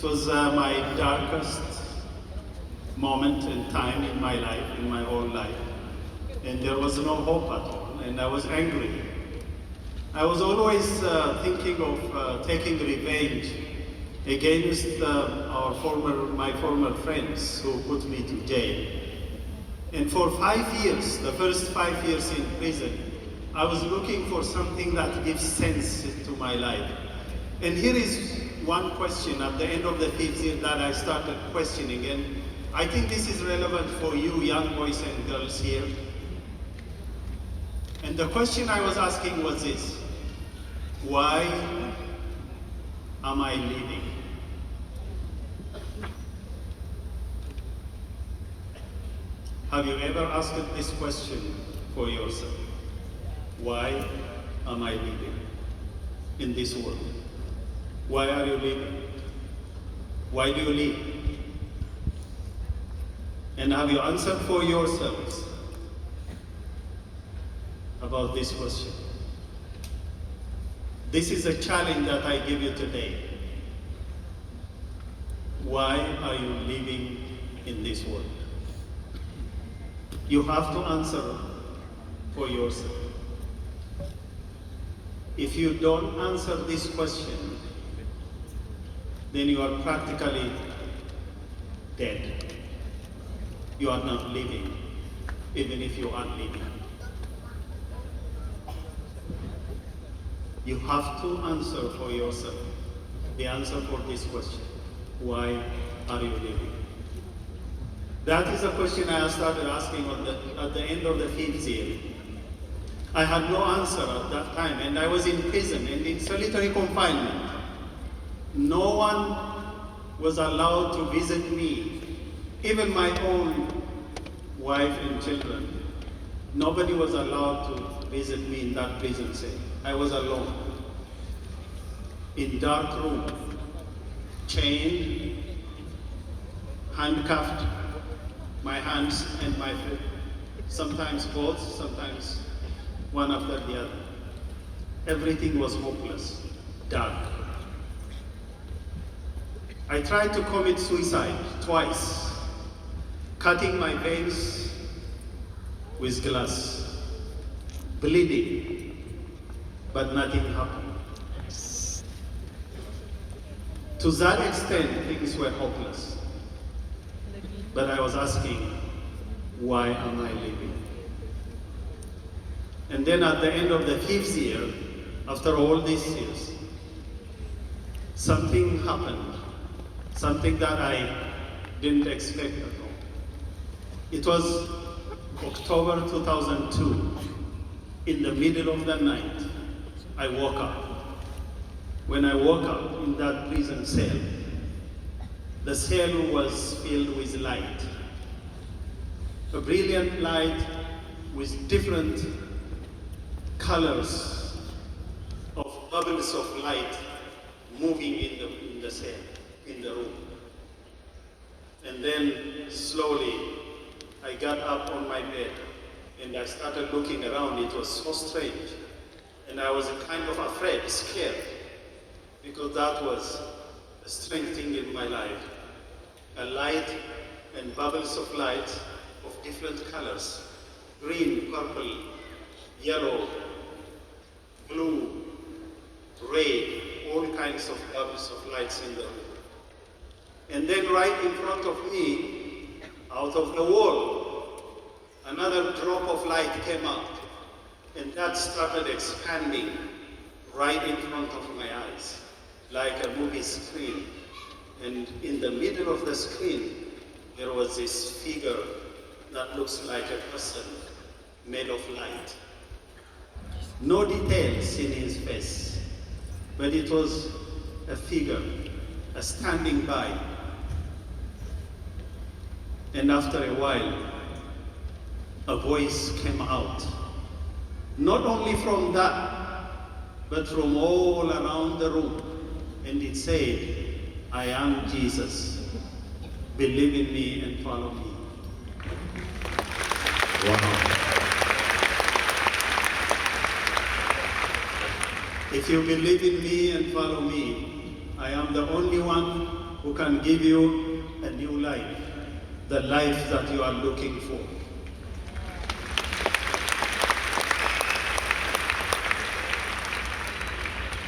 It was my darkest moment in time in my life, in my whole life. And there was no hope at all, and I was angry. I was always thinking of taking revenge against my former friends who put me to jail. And for 5 years, the first 5 years in prison, I was looking for something that gives sense to my life. And here is one question at the end of the 5th year that I started questioning, and I think this is relevant for you young boys and girls here. And the question I was asking was this: why am I living? Have you ever asked this question for yourself? Why am I living in this world? Why are you living? Why do you live? And have you answered for yourselves about this question? This is a challenge that I give you today. Why are you living in this world? You have to answer for yourself. If you don't answer this question, then you are practically dead. You are not living, even if you are living. You have to answer for yourself the answer for this question. Why are you living? That is a question I started asking at the end of the 5th year. I had no answer at that time, and I was in prison and in solitary confinement. No one was allowed to visit me, even my own wife and children. Nobody was allowed to visit me in that prison cell. I was alone, in dark room, chained, handcuffed, my hands and my feet, sometimes both, sometimes one after the other. Everything was hopeless, dark. I tried to commit suicide twice, cutting my veins with glass, bleeding, but nothing happened. To that extent, things were hopeless. But I was asking, why am I living? And then at the end of the 5th year, after all these years, something happened, something that I didn't expect at all. It was October 2002. In the middle of the night, I woke up. When I woke up in that prison cell, the cell was filled with light. A brilliant light with different colors of bubbles of light moving in the cell, in the room. And then slowly I got up on my bed and I started looking around. It was so strange. And I was kind of afraid, scared, because that was a strange thing in my life. A light and bubbles of light of different colors, green, purple, yellow, blue, red, all kinds of bubbles of lights in the room. And then right in front of me, out of the wall, another drop of light came out, and that started expanding right in front of my eyes, like a movie screen. And in the middle of the screen, there was this figure that looks like a person made of light. No details in his face, but it was a figure, a standing by. And after a while, a voice came out. Not only from that, but from all around the room. And it said, I am Jesus. Believe in me and follow me. Wow. If you believe in me and follow me, I am the only one who can give you a new life, the life that you are looking for.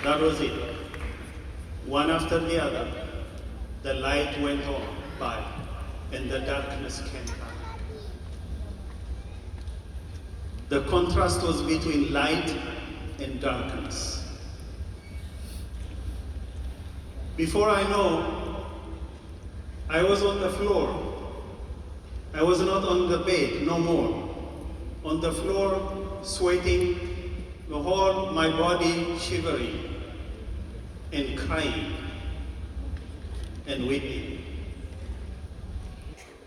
That was it. One after the other, the light went on by, and the darkness came back. The contrast was between light and darkness. Before I know, I was on the floor. I was not on the bed, no more. On the floor, sweating, the whole my body shivering and crying and weeping.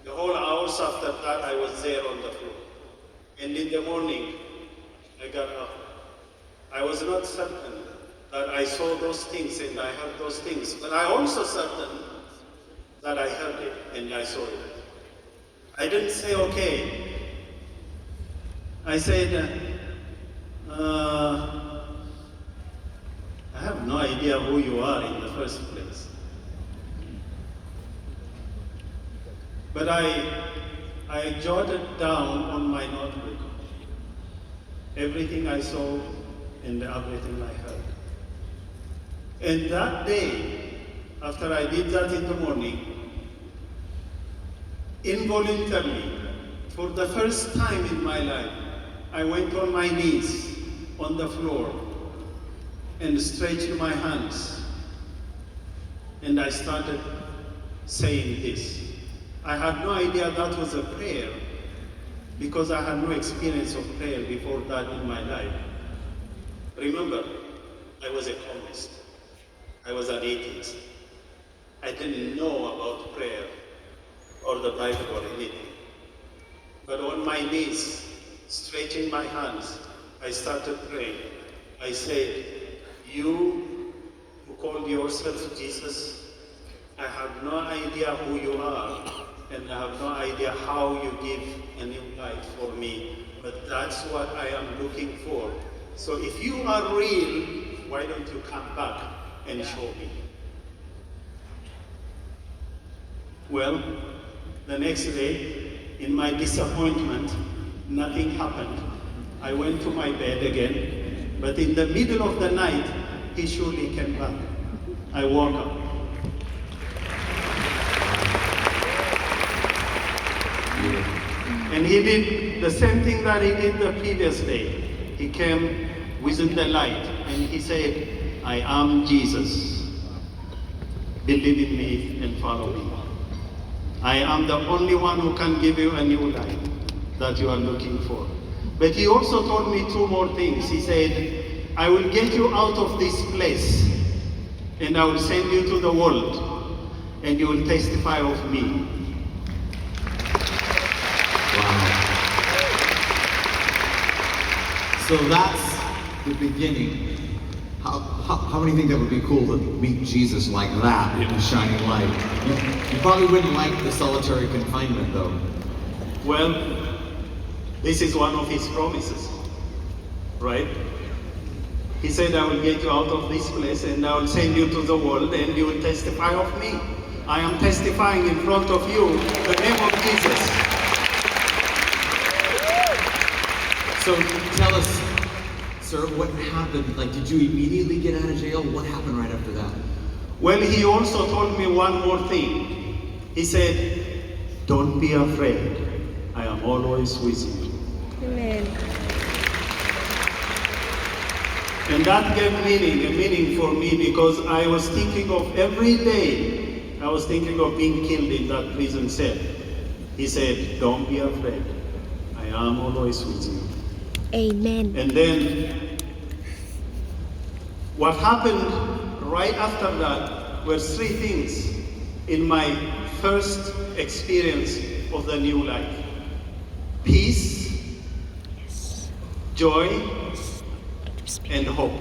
The whole hours after that, I was there on the floor. And in the morning, I got up. I was not certain that I saw those things and I heard those things, but I also certain that I heard it and I saw it. I didn't say, okay. I said, I have no idea who you are in the first place. But I jotted down on my notebook everything I saw and everything I heard. And that day, after I did that in the morning, involuntarily, for the first time in my life, I went on my knees on the floor and stretched my hands. And I started saying this. I had no idea that was a prayer because I had no experience of prayer before that in my life. Remember, I was a communist. I was an atheist. I didn't know about prayer or the Bible or anything. But on my knees, stretching my hands, I started praying. I said, you who call yourself Jesus, I have no idea who you are, and I have no idea how you give a new life for me, but that's what I am looking for. So if you are real, why don't you come back and show me? Well, the next day, in my disappointment, nothing happened. I went to my bed again, but in the middle of the night, he surely came back. I woke up. And he did the same thing that he did the previous day. He came within the light and he said, I am Jesus. Believe in me and follow me. I am the only one who can give you a new life that you are looking for. But he also told me two more things. He said, I will get you out of this place and I will send you to the world and you will testify of me. Wow. So that's the beginning. How many think that would be cool to meet Jesus like that in a shining light? You probably wouldn't like the solitary confinement though. Well, this is one of his promises, right? He said, I will get you out of this place and I will send you to the world and you will testify of me. I am testifying in front of you the name of Jesus. So tell us, sir, what happened? Like, did you immediately get out of jail? What happened right after that? Well, he also told me one more thing. He said, don't be afraid. I am always with you. Amen. And that gave a meaning for me because I was thinking of every day, I was thinking of being killed in that prison cell. He said, don't be afraid. I am always with you. Amen. And then what happened right after that were three things in my first experience of the new life. Peace, joy, and hope.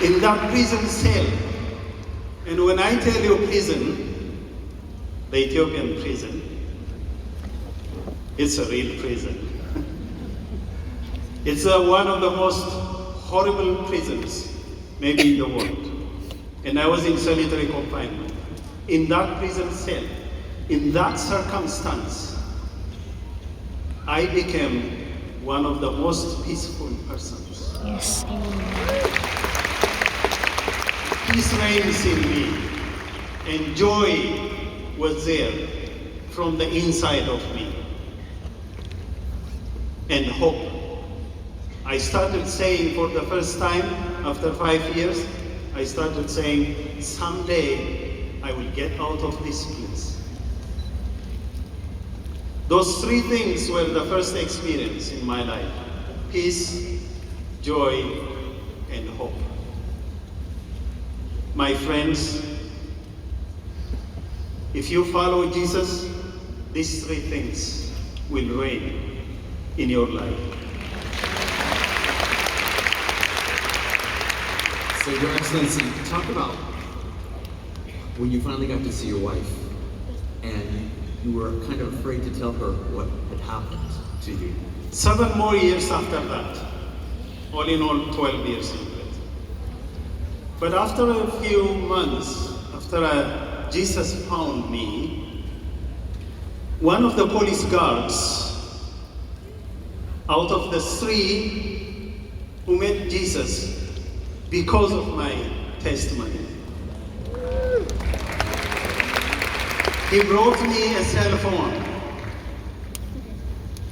In that prison cell, and when I tell you prison, the Ethiopian prison, it's a real prison. It's one of the most horrible prisons, maybe in the world. And I was in solitary confinement. In that prison cell, in that circumstance, I became one of the most peaceful persons. Yes. Peace reigns in me, and joy was there from the inside of me. And hope. I started saying for the first time, after 5 years, I started saying, someday I will get out of this place. Those three things were the first experience in my life: peace, joy, and hope. My friends, if you follow Jesus, these three things will reign in your life. So, Your Excellency, talk about when you finally got to see your wife and you were kind of afraid to tell her what had happened to you. 7 more years after that, all in all 12 years in prison. But after a few months, after Jesus found me, one of the police guards, out of the 3 who met Jesus because of my testimony, he brought me a cell phone